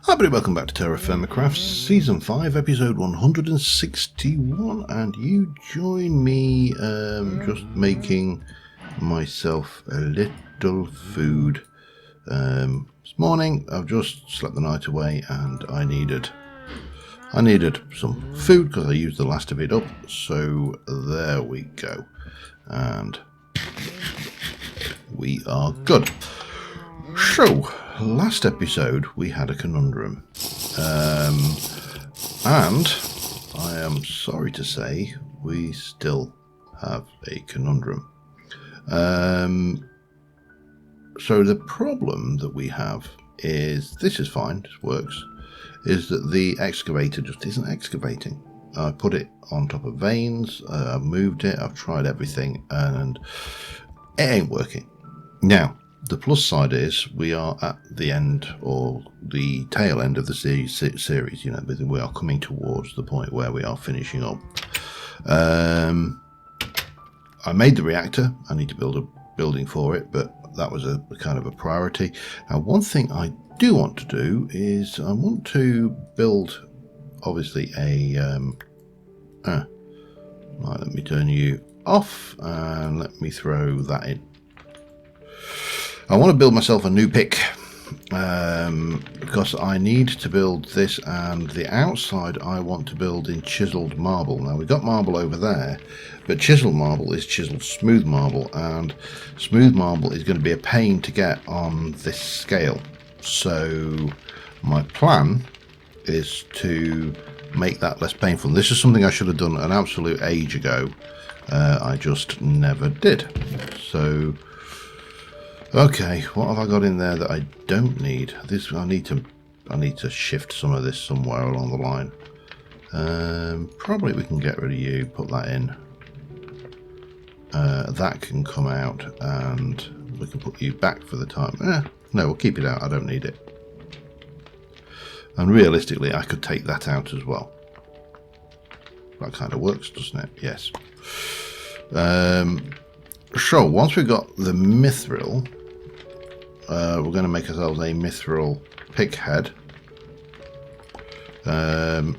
Hi everybody, welcome back to TerraFirmaCraft Season 5, Episode 161, and you join me just making myself a little food. This morning I've just slept the night away and I needed some food because I used the last of it up, so there we go, and we are good. So, last episode we had a conundrum, and I am sorry to say we still have a conundrum. So the problem that we have is, this is fine, this works, is that the excavator just isn't excavating. I put it on top of veins, I've moved it, I've tried everything, and it ain't working. Now, the plus side is we are at the end, or the tail end of the series, you know, we are coming towards the point where we are finishing up. I made the reactor. I need to build a building for it, but that was a kind of a priority. Now, one thing I do want to do is I want to build, obviously, right, let me turn you off and let me throw that in. I want to build myself a new pick, because I need to build this, and the outside I want to build in chiseled marble. Now, we've got marble over there, but chiseled marble is chiseled smooth marble, and smooth marble is going to be a pain to get on this scale. So my plan is to make that less painful. This is something I should have done an absolute age ago. I just never did. So okay, what have I got in there that I don't need? This I need to shift some of this somewhere along the line. Probably we can get rid of you, put that in. That can come out, and we can put you back for the time. No, we'll keep it out. I don't need it. And realistically, I could take that out as well. That kind of works, doesn't it? Yes. So once we've got the mithril, we're going to make ourselves a mithril pick head, and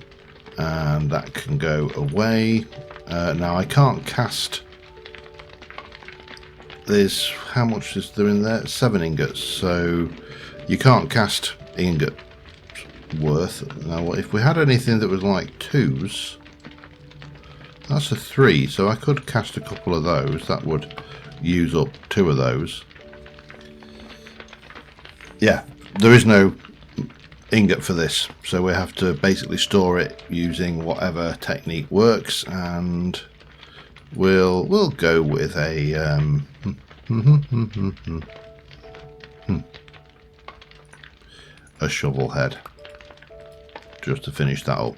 that can go away. Now I can't cast. There's, how much is there in there? 7 ingots, so you can't cast ingot worth. Now if we had anything that was like 2s, that's a 3, so I could cast a couple of those. That would use up 2 of those. Yeah, there is no ingot for this, so we have to basically store it using whatever technique works, and we'll go with a a shovel head just to finish that up.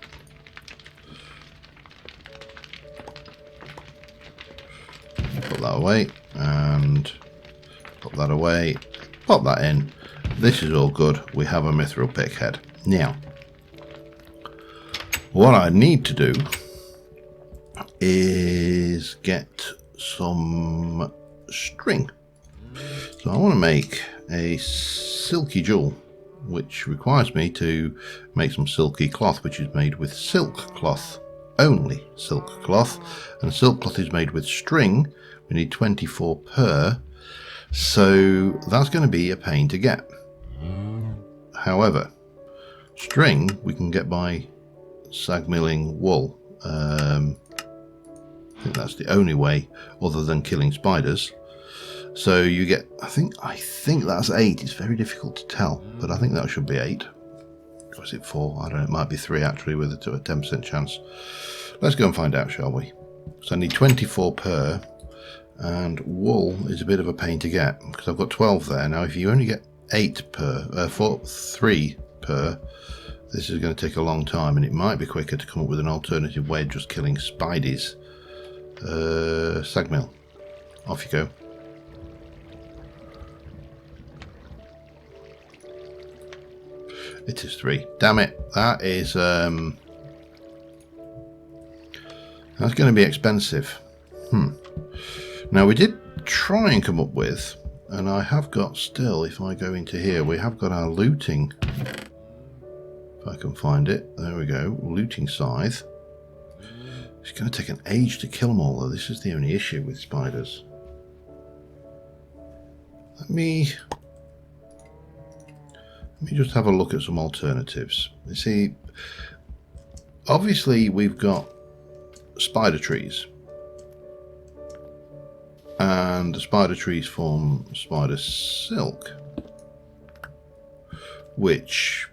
Put that away and put that away, pop that in. This is all good. We have a mithril pick head. Now, what I need to do is get some string. So I want to make a silky jewel, which requires me to make some silky cloth, which is made with silk cloth, only silk cloth, and silk cloth is made with string. We need 24 per, so that's going to be a pain to get. However, string we can get by sag milling wool. I think that's the only way, other than killing spiders. So you get, I think that's 8. It's very difficult to tell, but I think that should be 8. Or is it 4? I don't know. It might be 3 actually, with a 10% chance. Let's go and find out, shall we? So I need 24 per, and wool is a bit of a pain to get because I've got 12 there. Now, if you only get 8 per, 3 per, this is going to take a long time, and it might be quicker to come up with an alternative way of just killing spideys. Sag mill. Off you go. It is 3. Damn it. That is that's going to be expensive. Now we did try and come up with, and I have got still, if I go into here, we have got our looting I can find it. There we go. Looting scythe. It's going to take an age to kill them all, though. This is the only issue with spiders. Let me just have a look at some alternatives. You see, obviously we've got spider trees. And the spider trees form spider silk. Which,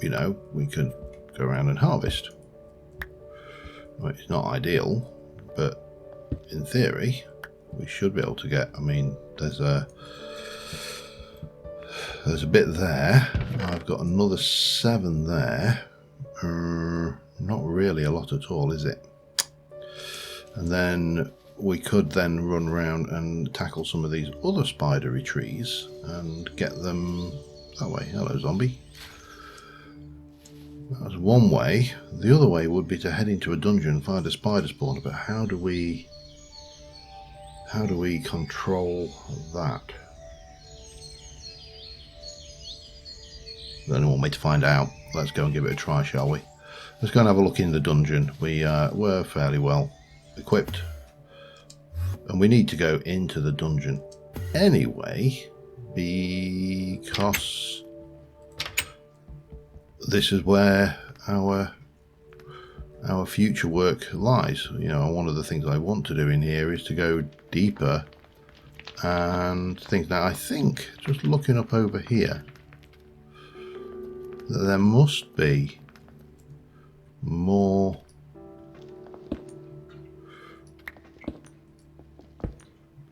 you know, we could go around and harvest. Well, it's not ideal, but in theory, we should be able to get. I mean, there's a bit there. I've got another 7 there. Not really a lot at all, is it? And then we could then run around and tackle some of these other spidery trees and get them that way. Hello, zombie. That's one way. The other way would be to head into a dungeon and find a spider spawner, but how do we control that? Don't want me to find out. Let's go and give it a try, shall we? Let's go and have a look in the dungeon. We were fairly well equipped, and we need to go into the dungeon anyway, because this is where our future work lies. You know, one of the things I want to do in here is to go deeper and things. Now, I think, just looking up over here, that there must be more.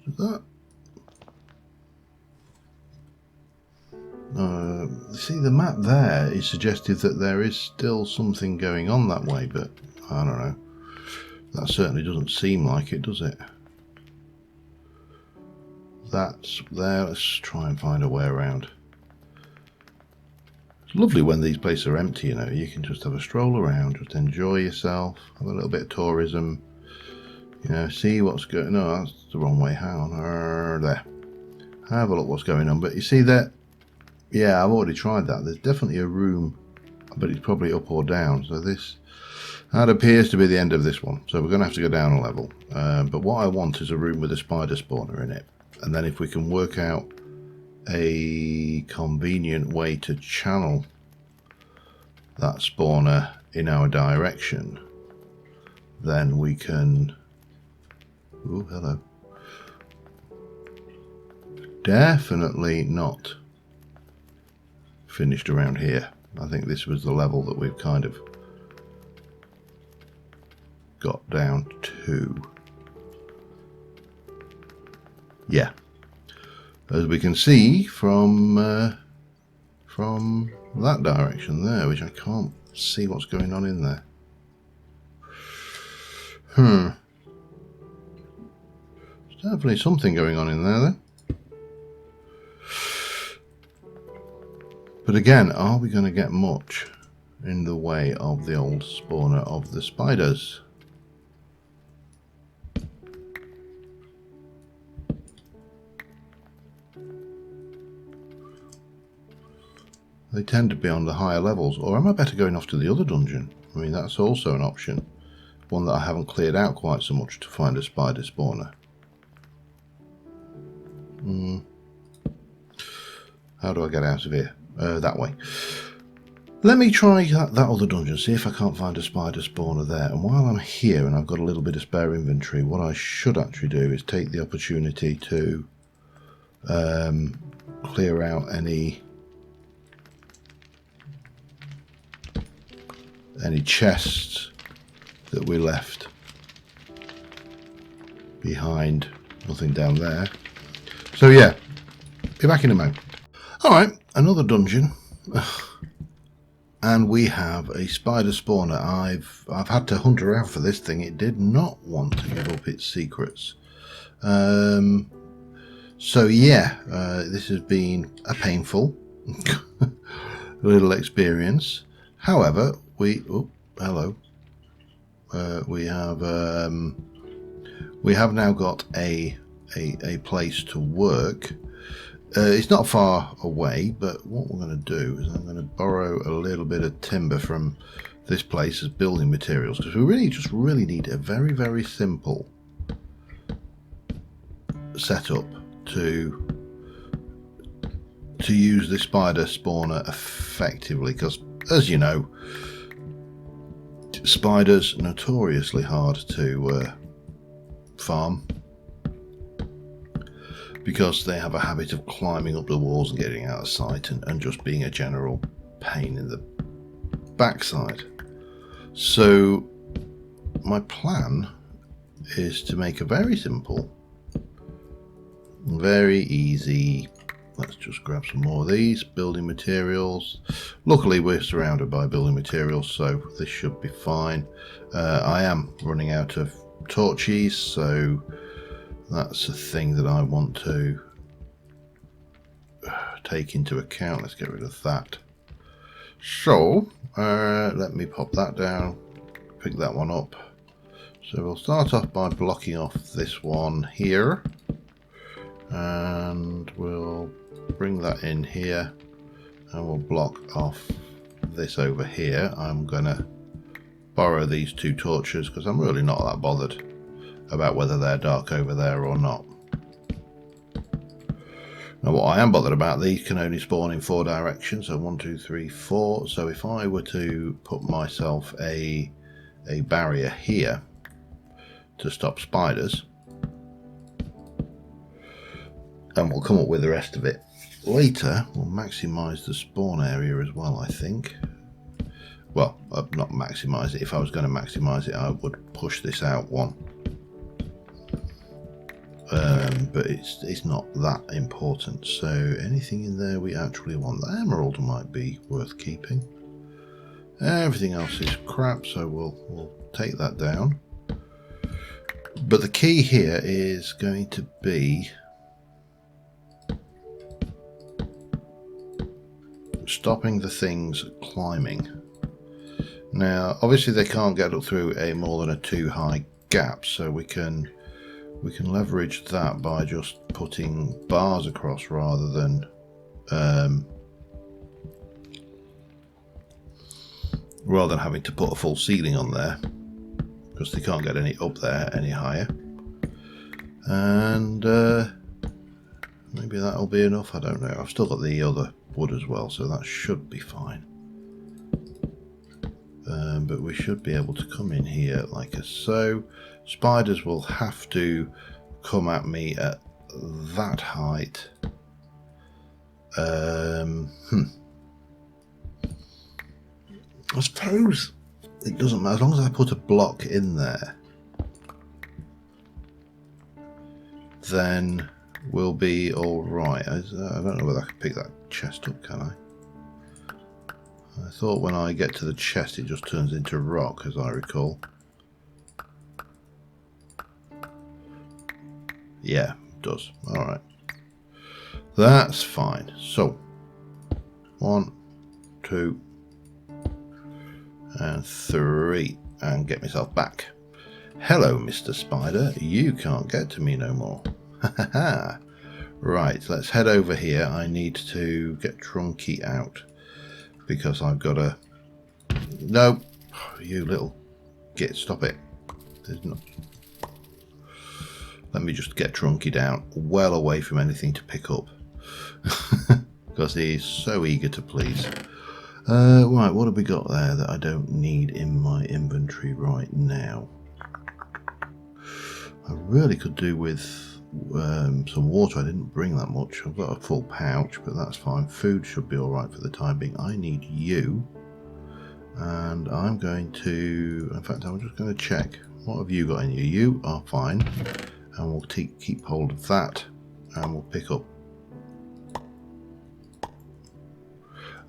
Is that? See, the map there is suggestive that there is still something going on that way, but I don't know. That certainly doesn't seem like it, does it? That's there. Let's try and find a way around. It's lovely when these places are empty, you know. You can just have a stroll around, just enjoy yourself, have a little bit of tourism, you know, see what's going on. No, that's the wrong way. Hang on. There. Have a look what's going on. But you see that? Yeah, I've already tried that. There's definitely a room, but it's probably up or down. So that appears to be the end of this one. So we're going to have to go down a level. But what I want is a room with a spider spawner in it. And then if we can work out a convenient way to channel that spawner in our direction, then we can... Ooh, hello. Definitely not finished around here. I think this was the level that we've kind of got down to. Yeah, as we can see from that direction there, which I can't see what's going on in there. There's definitely something going on in there then. But again, are we going to get much in the way of the old spawner of the spiders? They tend to be on the higher levels. Or am I better going off to the other dungeon? I mean, that's also an option. One that I haven't cleared out quite so much to find a spider spawner. How do I get out of here? That way. Let me try that other dungeon, see if I can't find a spider spawner there. And while I'm here and I've got a little bit of spare inventory, what I should actually do is take the opportunity to clear out any chests that we left behind. Nothing down there. So yeah, be back in a moment. Alright, another dungeon. And we have a spider spawner. I've had to hunt around for this thing. It did not want to give up its secrets. So yeah, this has been a painful little experience. However, we have now got a place to work. It's not far away, but what we're going to do is I'm going to borrow a little bit of timber from this place as building materials, because we really need a very simple setup to use the spider spawner effectively, because as you know, spiders notoriously hard to farm, because they have a habit of climbing up the walls and getting out of sight, and just being a general pain in the backside. So my plan is to make a very simple, very easy, let's just grab some more of these building materials. Luckily we're surrounded by building materials, so this should be fine. I am running out of torches, so that's a thing that I want to take into account. Let's get rid of that. So let me pop that down, pick that one up. So we'll start off by blocking off this one here, and we'll bring that in here, and we'll block off this over here. I'm gonna borrow these two torches because I'm really not that bothered about whether they're dark over there or not. Now what I am bothered about, these can only spawn in 4 directions, so 1, 2, 3, 4. So if I were to put myself a barrier here to stop spiders, and we'll come up with the rest of it later, we'll maximize the spawn area as well, I think. Well, not maximize it. If I was going to maximize it, I would push this out one. But it's not that important. So anything in there we actually want. The emerald might be worth keeping. Everything else is crap, so we'll take that down. But the key here is going to be stopping the things climbing. Now obviously they can't get up through a more than a 2 high gap, so we can leverage that by just putting bars across rather than having to put a full ceiling on there, because they can't get any up there any higher. And maybe that'll be enough, I don't know. I've still got the other wood as well, so that should be fine. But we should be able to come in here like so. Spiders will have to come at me at that height. I suppose it doesn't matter as long as I put a block in there, then we'll be all right. I don't know whether I can pick that chest up, can I? I thought when I get to the chest it just turns into rock, as I recall. Yeah, it does. Alright. That's fine. So, 1, 2, and 3. And get myself back. Hello, Mr. Spider. You can't get to me no more. Right, let's head over here. I need to get Trunky out, because I've got a... No! You little git, stop it. There's not... Let me just get Trunky down well away from anything to pick up. Because he's so eager to please. Right, what have we got there that I don't need in my inventory right now? I really could do with some water. I didn't bring that much. I've got a full pouch, but that's fine. Food should be alright for the time being. I need you. And I'm going to... In fact, I'm just going to check. What have you got in you? You are fine. And we'll keep hold of that. And we'll pick up...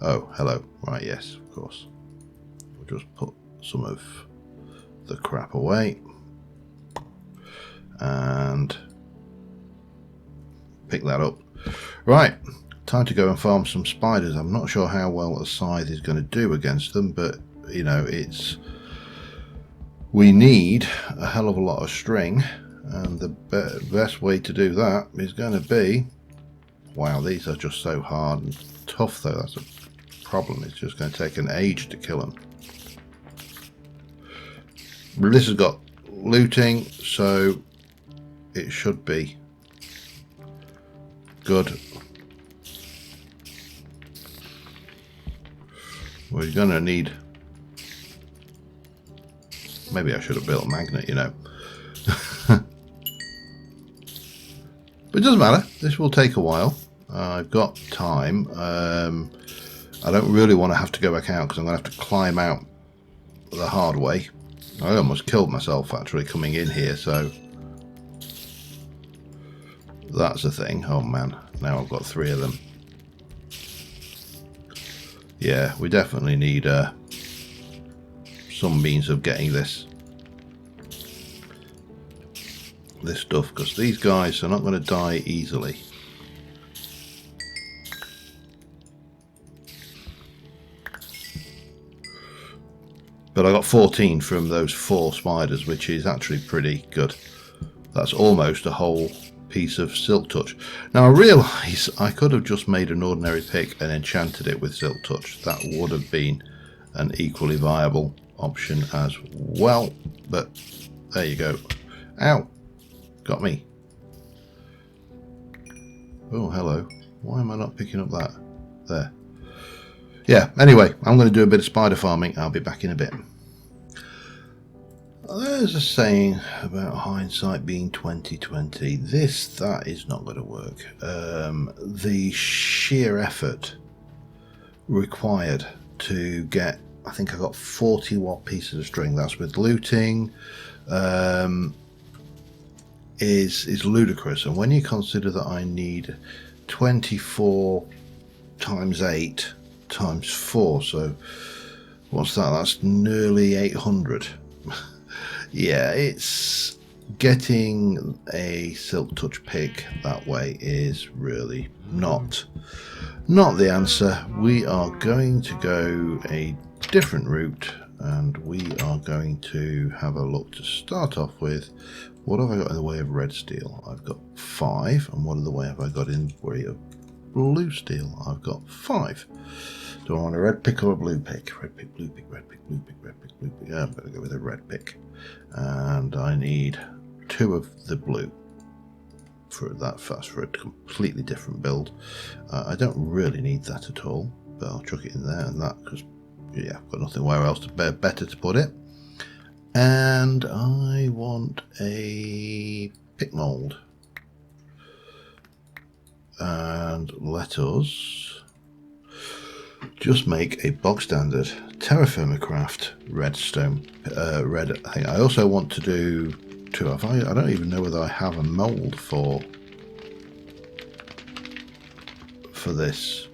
Oh, hello. Right, yes, of course. We'll just put some of the crap away. And pick that up. Right, time to go and farm some spiders. I'm not sure how well a scythe is going to do against them, but you know, we need a hell of a lot of string, and the best way to do that is going to be Wow, these are just so hard and tough though. That's a problem. It's just going to take an age to kill them. But this has got looting, so it should be good. We're going to need... Maybe I should have built a magnet, you know. But it doesn't matter. This will take a while. I've got time. I don't really want to have to go back out because I'm going to have to climb out the hard way. I almost killed myself actually coming in here, so that's a thing. Oh man, now I've got 3 of them. Yeah, we definitely need some means of getting this stuff, because these guys are not going to die easily. But I got 14 from those 4 spiders, which is actually pretty good. That's almost a whole piece of Silk Touch. Now I realise I could have just made an ordinary pick and enchanted it with Silk Touch. That would have been an equally viable option as well. But there you go. Ow! Got me. Oh, hello. Why am I not picking up that? There. Yeah, anyway, I'm going to do a bit of spider farming. I'll be back in a bit. There's a saying about hindsight being 20/20. That is not going to work. The sheer effort required to get, I think I got 40 watt pieces of string. That's with looting. Is ludicrous, and when you consider that I need 24 times 8 times 4, so what's that? That's nearly 800. Yeah, it's getting a Silk Touch pick that way is really not the answer. We are going to go a different route, and we are going to have a look to start off with. What have I got in the way of red steel? I've got 5. And what in the way have I got in the way of blue steel? I've got 5. Do I want a red pick or a blue pick? Red pick, blue pick, red pick, blue pick, red pick, blue pick. Yeah, I'm going to go with a red pick. And I need 2 of the blue for that fast, for a completely different build. I don't really need that at all, but I'll chuck it in there and that, because yeah, I've got nothing where else better to put it. And I want a pick mold. And let us just make a bog standard TerraFirmaCraft redstone red. I think I also want to do 2. I don't even know whether I have a mold for this.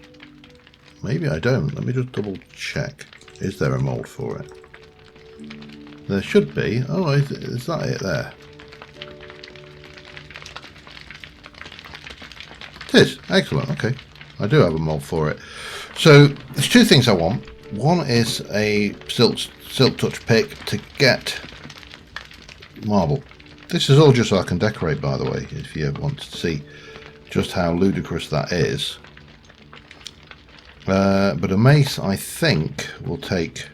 Maybe I don't. Let me just double check. Is there a mold for it? There should be. Oh, is that it there? It is. Excellent. Okay. I do have a mold for it. So there's 2 things I want. One is a Silk Touch pick to get marble. This is all just so I can decorate, by the way, if you want to see just how ludicrous that is. But a mace, I think, will take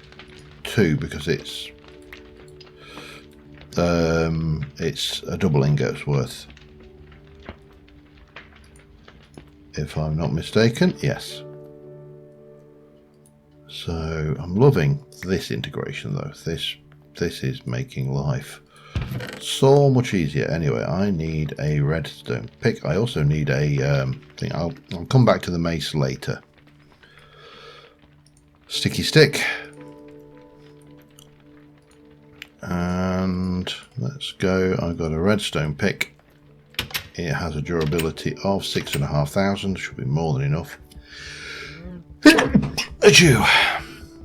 2 because it's a double ingot's worth, if I'm not mistaken. Yes. So I'm loving this integration though. This is making life so much easier. Anyway, I need a redstone pick. I also need a thing. I'll come back to the mace later. Sticky stick. And let's go. I've got a redstone pick. It has a durability of 6,500. Should be more than enough. Achoo.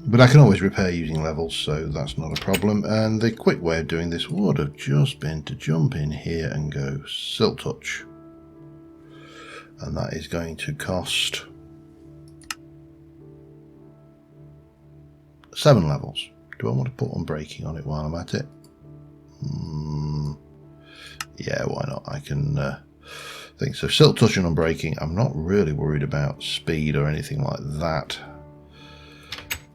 But I can always repair using levels, so that's not a problem. And the quick way of doing this would have just been to jump in here and go Silk Touch. And that is going to cost 7 levels. Do I want to put unbreaking on it while I'm at it? Yeah, why not? I can things. So silk touch and unbreaking, I'm not really worried about speed or anything like that.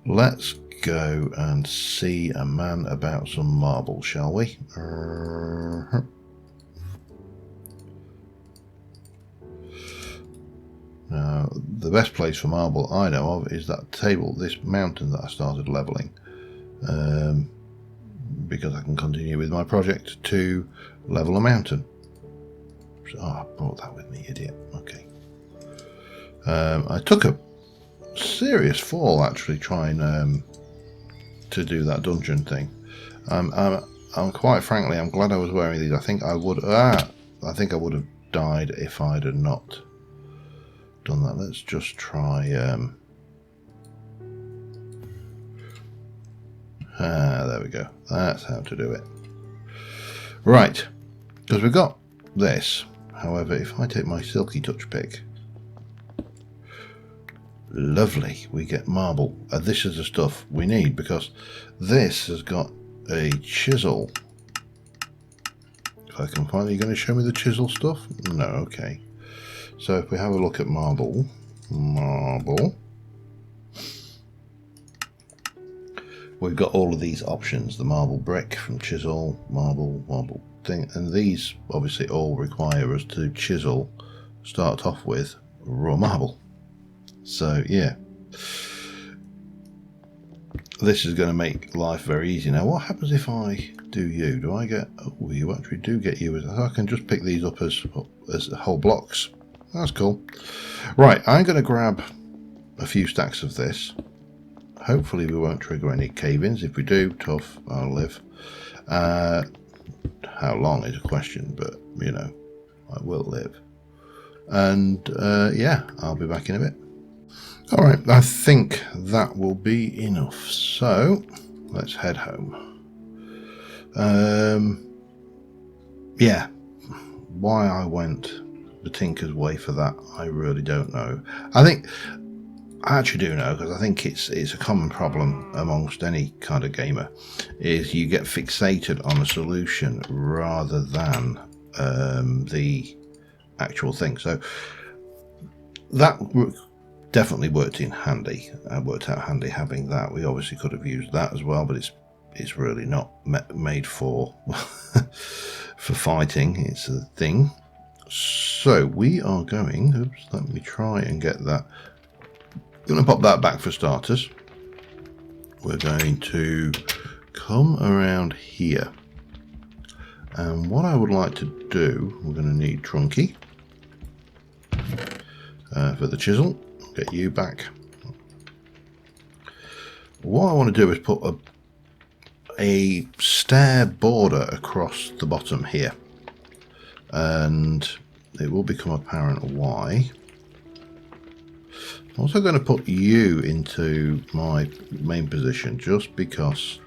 Let's go and see a man about some marble, shall we? Now, the best place for marble I know of is that table, this mountain that I started leveling, because I can continue with my project to level a mountain. Oh, I brought that with me, idiot. Okay. I took a serious fall actually trying to do that dungeon thing. I'm quite frankly, I'm glad I was wearing these. I think I would have died if I'd have not done that. Let's just try. There we go. That's how to do it. Right, because we've got this. However, if I take my silky touch pick, lovely, we get marble. This is the stuff we need because this has got a chisel. If I can find, are you going to show me the chisel stuff? No, okay. So if we have a look at marble, we've got all of these options, the marble brick from chisel, marble thing, and these obviously all require us to chisel, start off with raw marble. So yeah, this is going to make life very easy. Now what happens if I do you? Do I get, oh, you actually do get you. I can just pick these up as whole blocks. That's cool. Right, I'm going to grab a few stacks of this. Hopefully we won't trigger any cave-ins. If we do, tough, I'll live. How long is a question, but you know, I will live. And yeah, I'll be back in a bit. All right, I think that will be enough. So let's head home. Yeah, why I went the Tinker's Way for that, I really don't know. I actually do know, because I think it's a common problem amongst any kind of gamer, is you get fixated on a solution rather than the actual thing. So that definitely worked out handy having that. We obviously could have used that as well, but it's really not made for for fighting. It's a thing. So we are going, oops, let me try and get that. I'm going to pop that back for starters. We're going to come around here. And what I would like to do, we're going to need Trunky for the chisel. Get you back. What I want to do is put a stair border across the bottom here. And it will become apparent why. I'm also going to put you into my main position just because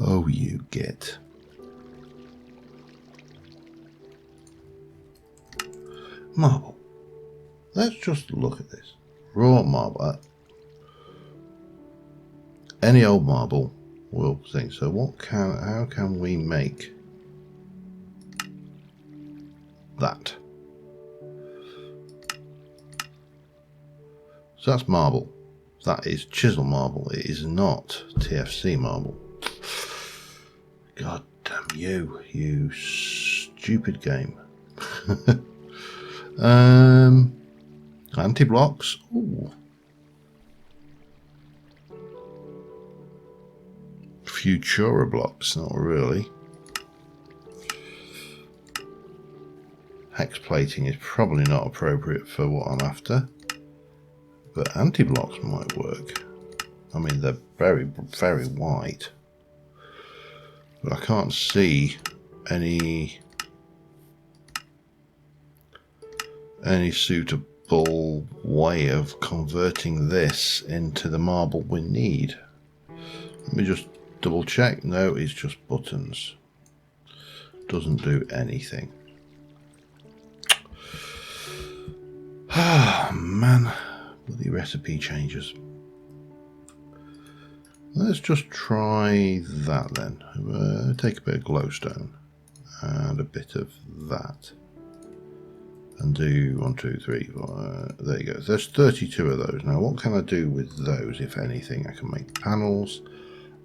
oh, you get marble. Let's just look at this raw marble. Any old marble will sing. So how can we make that? So that's marble. That is chisel marble. It is not TFC marble. God damn you, you stupid game. Anti-blocks. Ooh. Futura blocks, not really. Hex plating is probably not appropriate for what I'm after, but anti-blocks might work. I mean, they're very, very white, but I can't see any suitable way of converting this into the marble we need. Let me just double check. No, it's just buttons. Doesn't do anything. Ah, man. Bloody recipe changes. Let's just try that then. Take a bit of glowstone and a bit of that. And do 1, 2, 3, 4. There you go. There's 32 of those. Now, what can I do with those, if anything? I can make panels.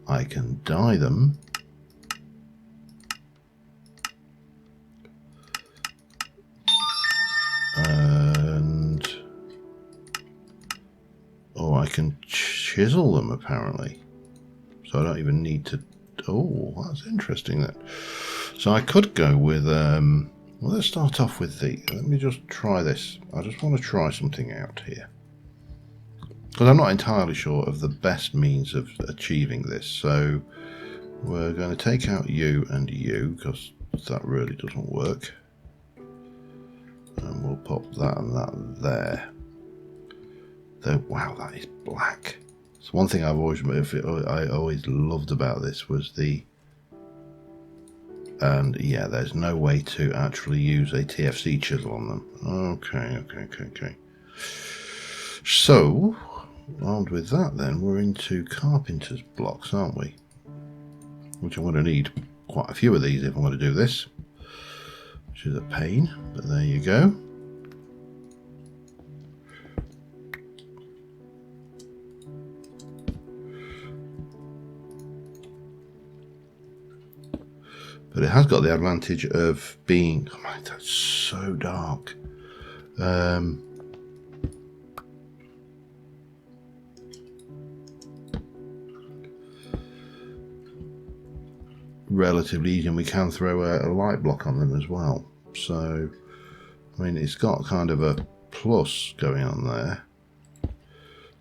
I can dye them. And or I can chisel them, apparently. So I don't even need to. Oh, that's interesting. That. So I could go with. Well, let's start off with the. Let me just try this. I just want to try something out here, because I'm not entirely sure of the best means of achieving this. So we're going to take out you and you, because that really doesn't work. And we'll pop that and that there. Though, wow, that is black. So one thing I always loved about this was the. And yeah, there's no way to actually use a TFC chisel on them. Okay. So, armed with that, then we're into carpenter's blocks, aren't we? Which I'm going to need quite a few of these if I'm going to do this, which is a pain. But there you go. But it has got the advantage of being. Oh my, that's so dark. Relatively easy, and we can throw a light block on them as well. So, I mean, it's got kind of a plus going on there.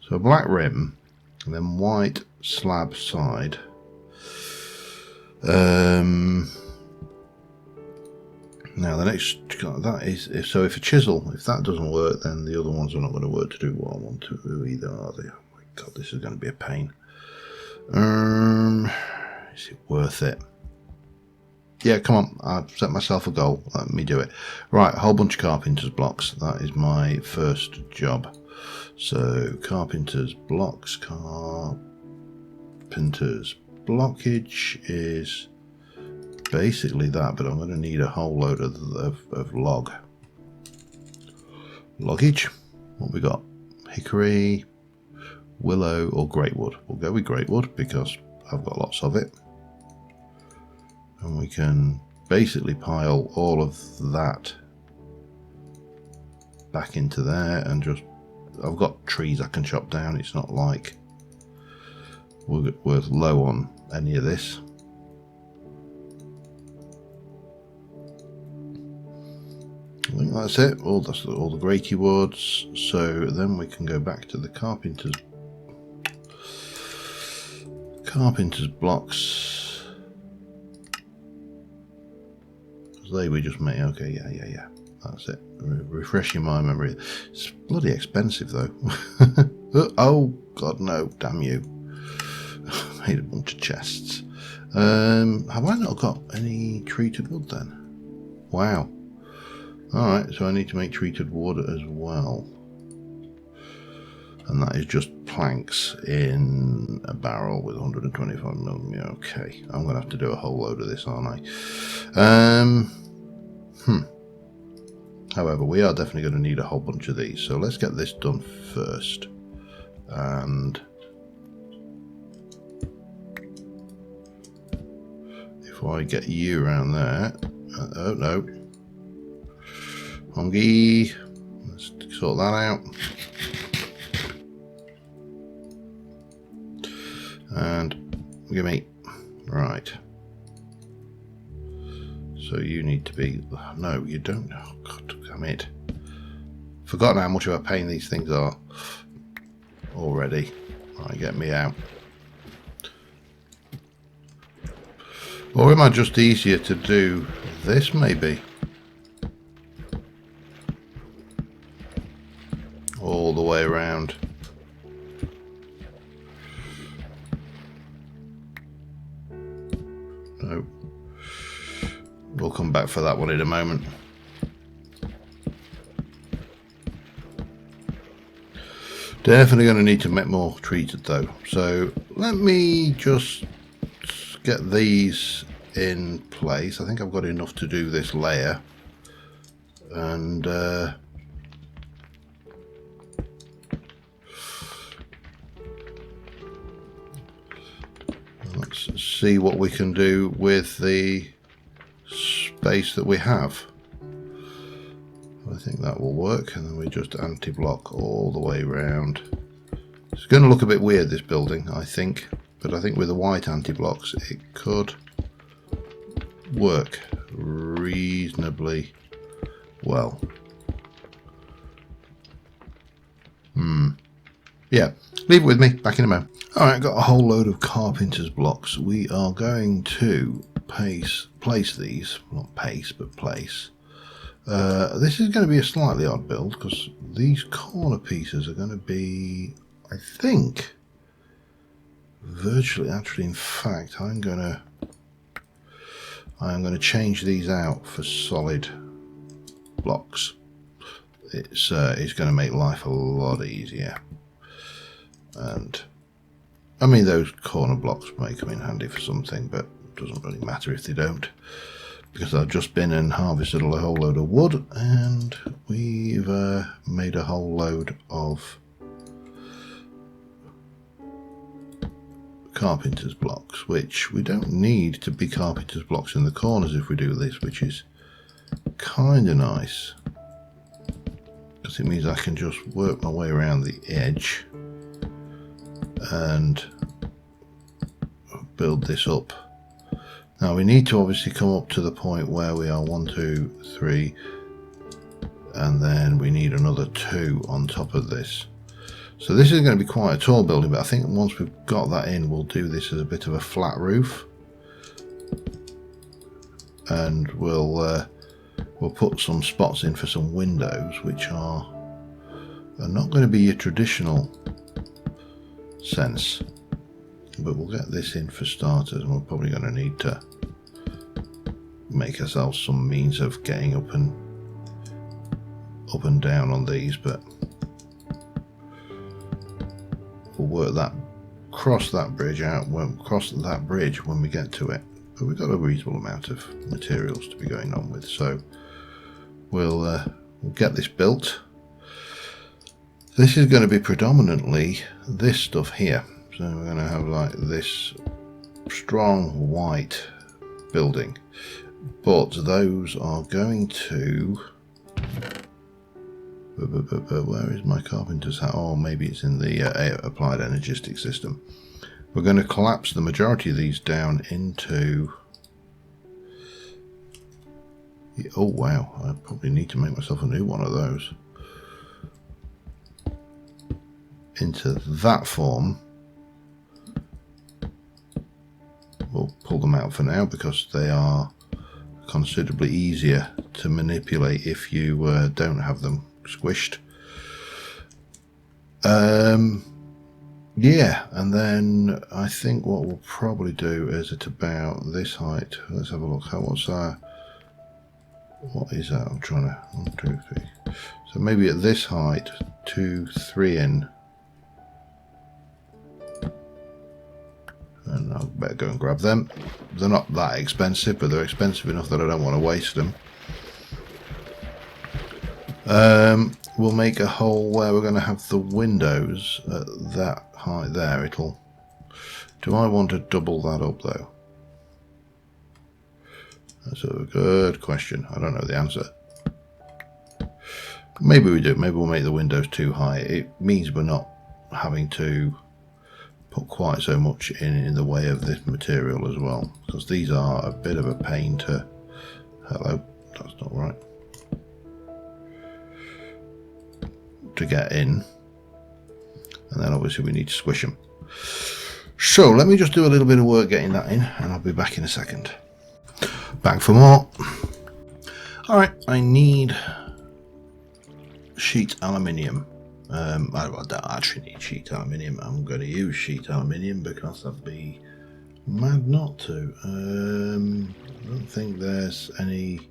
So, black rim, and then white slab side. Now the next, that is, so if a chisel, if that doesn't work, then the other ones are not going to work to do what I want to do either, are they? Oh my god, this is going to be a pain. Is it worth it? Yeah, come on, I've set myself a goal, let me do it. Right, a whole bunch of carpenter's blocks, that is my first job. So, carpenter's blocks, carpenter's blockage is basically that, but I'm going to need a whole load of loggage. What we got? Hickory, willow, or great wood. We'll go with great wood because I've got lots of it, and we can basically pile all of that back into there, and just I've got trees I can chop down. It's not like we're low on any of this. I think that's it. That's all the graty woods. So then we can go back to the carpenter's blocks. Because they we just made. Okay, yeah. That's it. Refreshing my memory. It's bloody expensive though. Oh god, no! Damn you! I made a bunch of chests. Have I not got any treated wood then? Wow. Alright, so I need to make treated wood as well. And that is just planks in a barrel with 125mm. Yeah, okay, I'm going to have to do a whole load of this, aren't I? However, we are definitely going to need a whole bunch of these. So let's get this done first. And if I get you around there... oh, no. Hongi, let's sort that out. And give me, right. So you need to be, no, you don't, oh god damn it. Forgotten how much of a pain these things are already. Right, get me out. Or am I just easier to do this maybe? All the way around. No. We'll come back for that one in a moment. Definitely going to need to make more treated though. So let me just get these in place. I think I've got enough to do this layer, and let's see what we can do with the space that we have. I think that will work, and then we just anti-block all the way around. It's going to look a bit weird, this building, I think, but I think with the white anti-blocks it could work reasonably well. Yeah, leave it with me, back in a moment. Alright, got a whole load of carpenter's blocks. We are going to place these, not pace, but place. This is going to be a slightly odd build because these corner pieces are going to be, I think, virtually, actually, in fact, I'm going to change these out for solid blocks. It's going to make life a lot easier. And I mean, those corner blocks may come in handy for something, but it doesn't really matter if they don't, because I've just been and harvested a whole load of wood, and we've made a whole load of carpenter's blocks, which we don't need to be carpenter's blocks in the corners if we do this, which is kind of nice, because it means I can just work my way around the edge and build this up. Now we need to obviously come up to the point where we are 1, 2, 3, and then we need another 2 on top of this. So this is going to be quite a tall building, but I think once we've got that in, we'll do this as a bit of a flat roof, and we'll put some spots in for some windows, which are not going to be your traditional sense, but we'll get this in for starters, and we're probably going to need to make ourselves some means of getting up and down on these, but we'll work that, cross that bridge out, cross that bridge when we get to it. But we've got a reasonable amount of materials to be going on with, so we'll get this built. This is going to be predominantly this stuff here, so we're going to have like this strong white building, but those are going to, where is my carpenter's hat? Oh, maybe it's in the applied energistic system. We're going to collapse the majority of these down into, oh wow, I probably need to make myself a new one of those, into that form. We'll pull them out for now because they are considerably easier to manipulate if you don't have them squished. Yeah, and then I think what we'll probably do is at about this height. Let's have a look. What is that? I'm trying to 1, 2, 3. So maybe at this height, 2, 3 in. And I better go and grab them. They're not that expensive, but they're expensive enough that I don't want to waste them. We'll make a hole where we're going to have the windows at that height there. Do I want to double that up though? That's a good question. I don't know the answer. Maybe we do. Maybe we'll make the windows too high. It means we're not having to put quite so much in the way of this material as well, because these are a bit of a pain to, hello, that's not right, to get in, and then obviously we need to squish them. So let me just do a little bit of work getting that in, and I'll be back in a second. Back for more. Alright, I need sheet aluminium. I don't actually need sheet aluminium. I'm going to use sheet aluminium because I'd be mad not to. I don't think there's any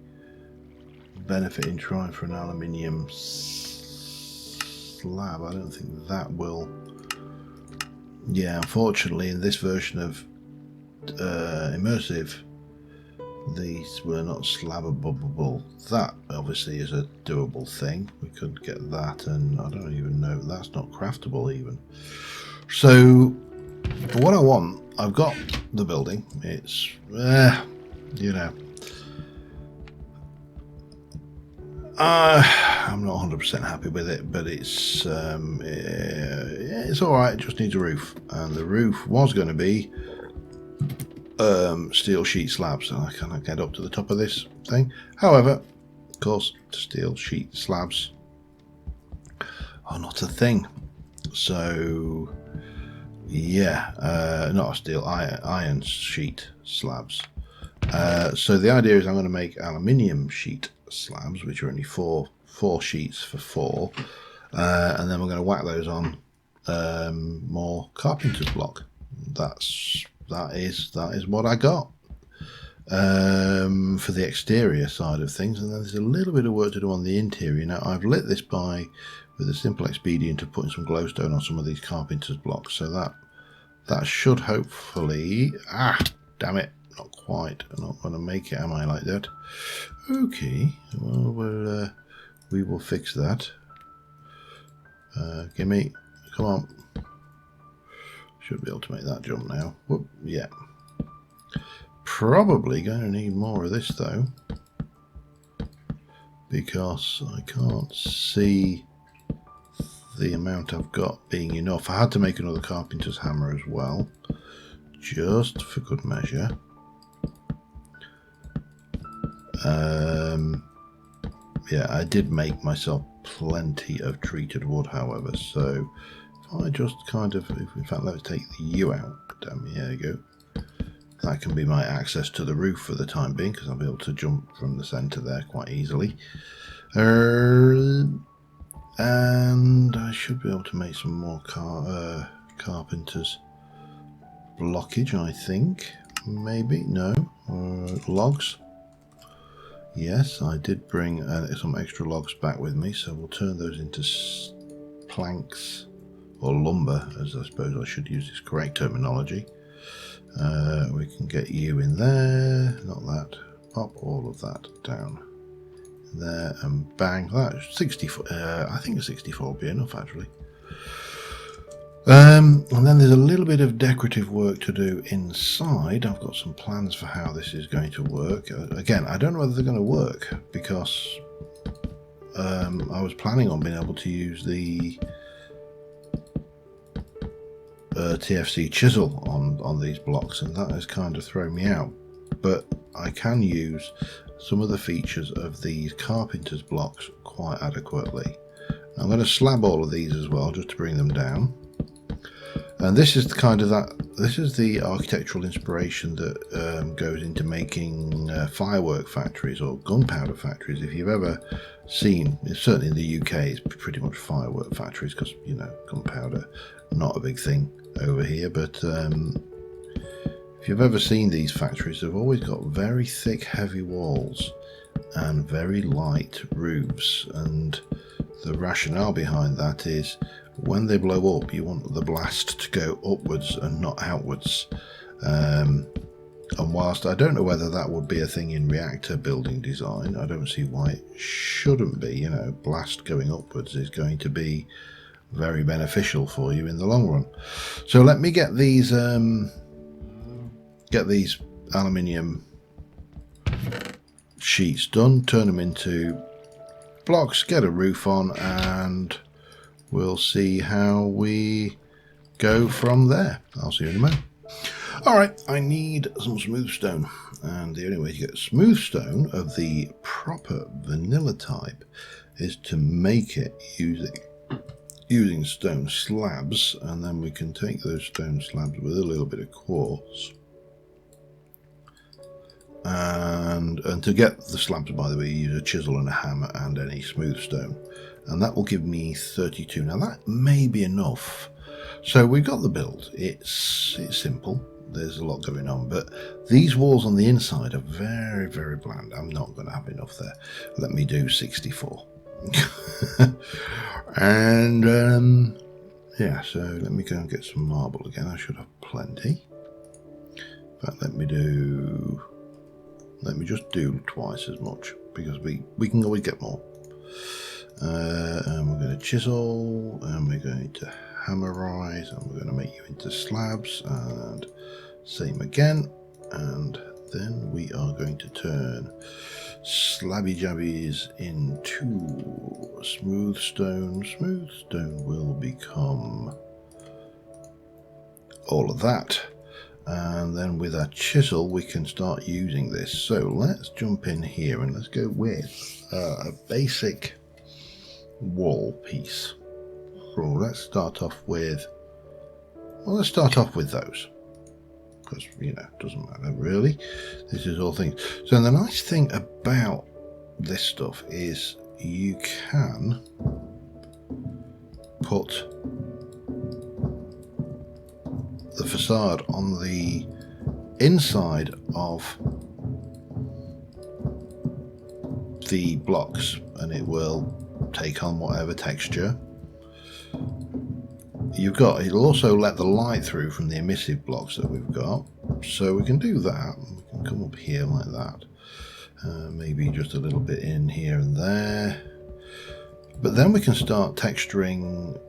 benefit in trying for an aluminium slab. I don't think that will yeah, unfortunately, in this version of Immersive, these were not slabbable. That obviously is a doable thing. We could get that, and I don't even know, that's not craftable even. So for what I want, I've got the building. It's you know, I'm not 100% happy with it, but it's all right. It just needs a roof, and the roof was going to be steel sheet slabs, and I cannot get up to the top of this thing. However, of course, steel sheet slabs are not a thing. So yeah, not a steel, iron sheet slabs. So the idea is I'm going to make aluminium sheet slabs, which are only four sheets for 4, and then we're going to whack those on more carpenter's block. That is what I got for the exterior side of things, and then there's a little bit of work to do on the interior. Now I've lit this with a simple expedient of putting some glowstone on some of these carpenter's blocks, so that should hopefully, damn it, not quite. I'm not going to make it, am I, like that? Okay, well, we will fix that. Gimme, come on. Should be able to make that jump now. Whoop, yeah. Probably going to need more of this though, because I can't see the amount I've got being enough. I had to make another carpenter's hammer as well, just for good measure. Yeah, I did make myself plenty of treated wood, however, so if I just kind of, in fact, let's take the U out. Damn, there you go. That can be my access to the roof for the time being, because I'll be able to jump from the centre there quite easily. And I should be able to make some more carpenter's blockage, I think. Maybe, no. Logs. Yes, I did bring some extra logs back with me, so we'll turn those into planks, or lumber, as I suppose I should use this correct terminology. We can get you in there, not that, pop all of that down there, and bang, that's 64, I think 64 will be enough actually. And then there's a little bit of decorative work to do inside. I've got some plans for how this is going to work. Again, I don't know whether they're going to work, because I was planning on being able to use the TFC chisel on these blocks, and that has kind of thrown me out. But I can use some of the features of these carpenter's blocks quite adequately. I'm going to slab all of these as well, just to bring them down. And this is this is the architectural inspiration that goes into making firework factories or gunpowder factories. If you've ever seen, certainly in the UK, it's pretty much firework factories, because, you know, gunpowder, not a big thing over here. But if you've ever seen these factories, they've always got very thick, heavy walls and very light roofs. And the rationale behind that is, when they blow up, you want the blast to go upwards and not outwards. And whilst I don't know whether that would be a thing in reactor building design, I don't see why it shouldn't be. You know, blast going upwards is going to be very beneficial for you in the long run. So let me get these aluminium sheets done, turn them into blocks, get a roof on, and we'll see how we go from there. I'll see you in a moment. Alright, I need some smooth stone, and the only way to get smooth stone of the proper vanilla type is to make it using stone slabs, and then we can take those stone slabs with a little bit of quartz. And to get the slabs, by the way, you use a chisel and a hammer and any smooth stone, and that will give me 32. Now that may be enough. So we've got the build. It's simple. There's a lot going on, but these walls on the inside are very, very bland. I'm not going to have enough there. Let me do 64. And Yeah, so let me go and get some marble again. I should have plenty. In fact, let me just do twice as much, because we can always get more. And we're going to chisel, and we're going to hammerize, and we're going to make you into slabs, and same again. And then we are going to turn slabby jabbies into smooth stone. Smooth stone will become all of that. And then with our chisel we can start using this. So let's jump in here and let's go with a basic wall piece. So let's start off with, well, let's start off with those, because, you know, it doesn't matter really. This is all things. So the nice thing about this stuff is you can put the facade on the inside of the blocks, and it will take on whatever texture you've got. It'll also let the light through from the emissive blocks that we've got, so we can do that. We can come up here like that, maybe just a little bit in here and there, but then we can start texturing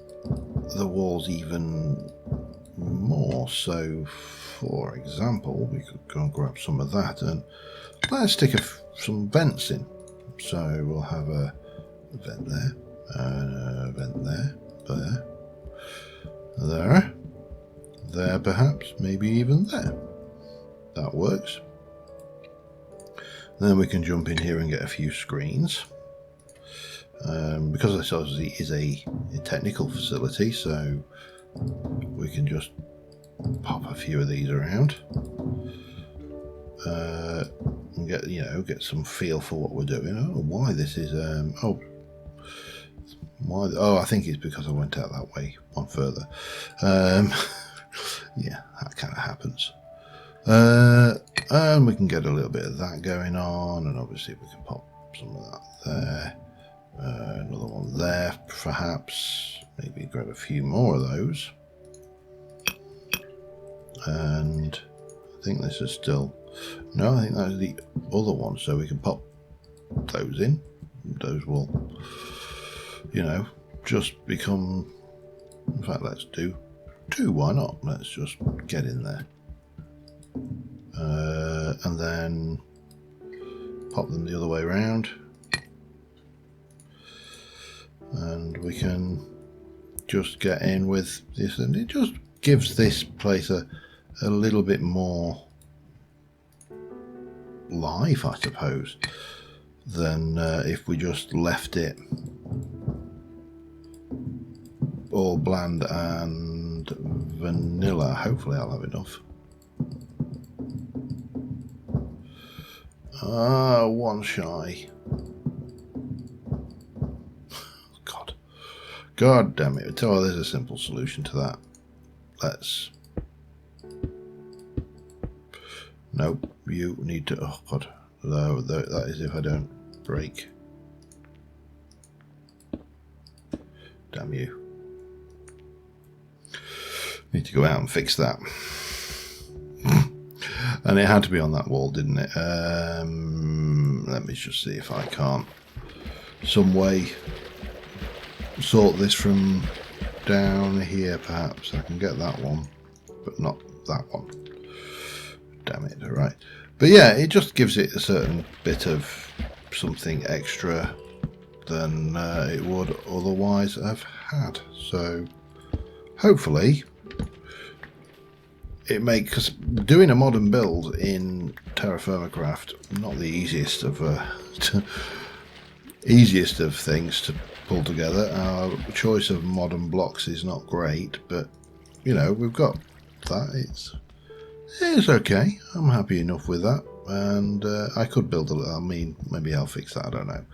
the walls even more. So for example, we could go and grab some of that and let's stick some vents in. So we'll have a vent there, and a vent there, there perhaps, maybe even there. That works. Then we can jump in here and get a few screens. Because this obviously is a technical facility, so we can just pop a few of these around and get some feel for what we're doing. I don't know why this is I think it's because I went out that way one further. Yeah, that kind of happens. And we can get a little bit of that going on, and obviously we can pop some of that there, another one there perhaps, maybe grab a few more of those. And I think this is still, no, I think that's the other one, so we can pop those in. Those will, you know, just become, in fact, let's do two, why not? Let's just get in there. And then pop them the other way around, and we can just get in with this, and it just gives this place a little bit more life, I suppose, than if we just left it all bland and vanilla. Hopefully I'll have enough. One shy. God damn it. Oh, there's a simple solution to that. Let's... Nope, you need to... Oh, God. No, that is if I don't break. Damn you. Need to go out and fix that. And it had to be on that wall, didn't it? Let me just see if I can't some way sort this from down here. Perhaps I can get that one, but not that one. Damn it. All right, but yeah, it just gives it a certain bit of something extra than it would otherwise have had. So hopefully it makes doing a modern build in TerraFirmaCraft not the easiest of things to pull together. Our choice of modern blocks is not great, but you know, we've got that. It's okay. I'm happy enough with that, and I could build a little. I mean, maybe I'll fix that. I don't know.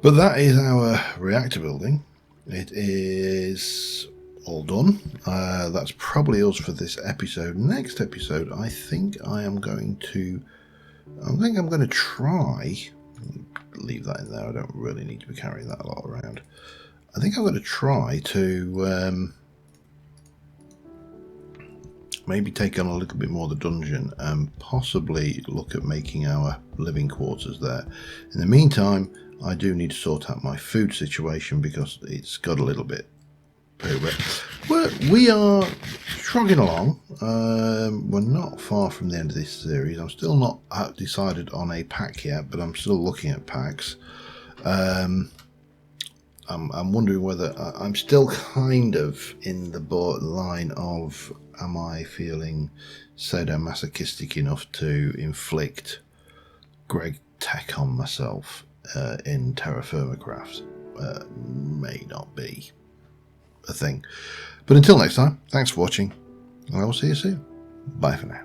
But that is our reactor building. It is all done. That's probably us for this episode. Next episode, I think I'm going to try, leave that in there, I don't really need to be carrying that a lot around. I think I'm going to try to maybe take on a little bit more of the dungeon and possibly look at making our living quarters there. In the meantime, I do need to sort out my food situation because it's got a little bit over. We are shrugging along. We're not far from the end of this series. I'm still not decided on a pack yet, but I'm still looking at packs. I'm wondering whether I'm still kind of in the borderline of, am I feeling sadomasochistic enough to inflict Greg tech on myself in TerraFirmaCraft? May not be a thing. But until next time, thanks for watching, and I will see you soon. Bye for now.